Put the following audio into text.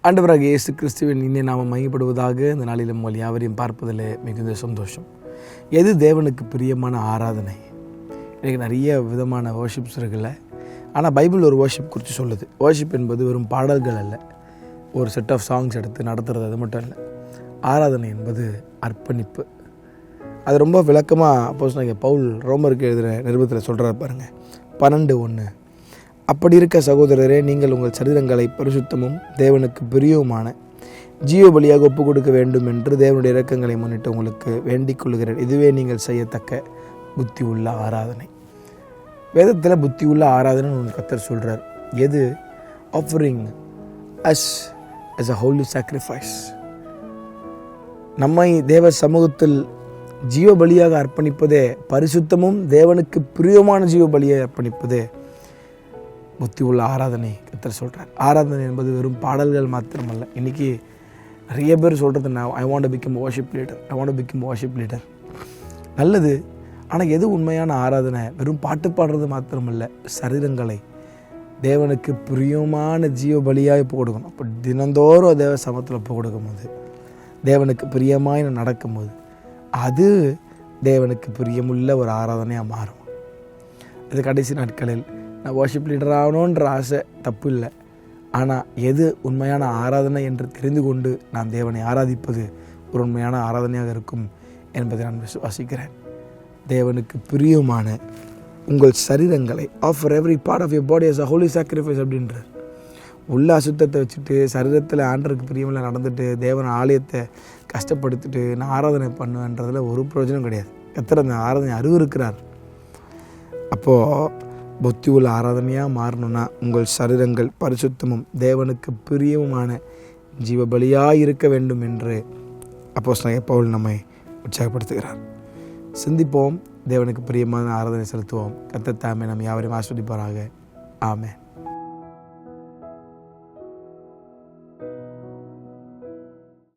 ஆண்டவராக இயேசு கிறிஸ்துவின் இனிய நாமம் மையப்படுவதாக இந்த நாளிலும் உங்கள் யாவரையும் பார்ப்பதில் மிகுந்த சந்தோஷம். எது தேவனுக்கு பிரியமான ஆராதனை? எனக்கு நிறைய விதமான வர்ஷிப்ஸ் இருக்குல்ல, ஆனால் பைபிள் ஒரு வர்ஷிப் குறித்து சொல்லுது. வர்ஷிப் என்பது வெறும் பாடல்கள் அல்ல, ஒரு செட் ஆஃப் சாங்ஸ் எடுத்து நடத்துறது அது மட்டும் இல்லை. ஆராதனை என்பது அர்ப்பணிப்பு. அது ரொம்ப விளக்கமாக அப்போஸ்தலனாகிய பவுல் ரோமருக்கு எழுதுகிற நிருபத்தில் சொல்கிறார் பாருங்கள், 12:1. அப்படி இருக்க சகோதரரே, நீங்கள் உங்கள் சரீரங்களை பரிசுத்தமும் தேவனுக்கு பிரியவுமான ஜீவ பலியாக ஒப்புக் கொடுக்க வேண்டும் என்று தேவனுடைய இரக்கங்களை முன்னிட்டு உங்களுக்கு வேண்டிக் கொள்கிறேன். இதுவே நீங்கள் செய்யத்தக்க புத்தி உள்ள ஆராதனை. வேதத்தில் புத்தி உள்ள ஆராதனைன்னு ஒன்று கர்த்தர் சொல்கிறார். எது? Offering as as a holy sacrifice. நம்மை தேவ சமூகத்தில் ஜீவ பலியாக அர்ப்பணிப்பதே, பரிசுத்தமும் தேவனுக்கு பிரியமான ஜீவ பலியை அர்ப்பணிப்பதே புத்தி உள்ள ஆராதனை கர்த்தர் சொல்கிறார். ஆராதனை என்பது வெறும் பாடல்கள் மாத்திரமல்ல. இன்றைக்கி நிறைய பேர் சொல்கிறது, நான் I want to become worship leader. நல்லது, ஆனால் எது உண்மையான ஆராதனை? வெறும் பாட்டு பாடுறது மாத்திரமல்ல, சரீரங்களை தேவனுக்கு பிரியமான ஜீவ பலியாக இப்போ கொடுக்கணும். அப்போ தினந்தோறும் தேவ சமத்தில் இப்போ கொடுக்கும்போது, தேவனுக்கு பிரியமாய் நடக்கும்போது, அது தேவனுக்கு பிரியமுள்ள ஒரு ஆராதனையாக மாறும். இது கடைசி நாட்களில் நான் வர்ஷிப் லீடர் ஆகணுன்ற ஆசை தப்பு இல்லை, ஆனால் எது உண்மையான ஆராதனை என்று தெரிந்து கொண்டு நான் தேவனை ஆராதிப்பது ஒரு உண்மையான ஆராதனையாக இருக்கும் என்பதை நான் விசுவாசிக்கிறேன். தேவனுக்கு பிரியமான உங்கள் சரீரங்களை, offer every part of your body as a holy sacrifice அப்படின்றார். உள்ள அசுத்தத்தை வச்சுட்டு சரீரத்தில் ஆண்டருக்கு பிரியமில்லை நடந்துட்டு தேவன் ஆலயத்தை கஷ்டப்படுத்திட்டு நான் ஆராதனை பண்ணுவேன்றதில் ஒரு பிரயோஜனம் கிடையாது. கர்த்தர் அந்த ஆராதனை அறிவிருக்கிறார். அப்போது புத்தி உள்ள ஆராதனையாக மாறணும்னா உங்கள் சரீரங்கள் பரிசுத்தமும் தேவனுக்கு பிரியமுமான ஜீவ பலியாக இருக்க வேண்டும் என்று அப்போஸ்தலனாகிய பவுல் நம்மை உற்சாகப்படுத்துகிறார். சிந்திப்போம், தேவனுக்கு பிரியமான ஆராதனை செலுத்துவோம். கர்த்தர் தாமே நம்ம யாவரையும் ஆசீர்வதிப்பாராக. ஆமென்.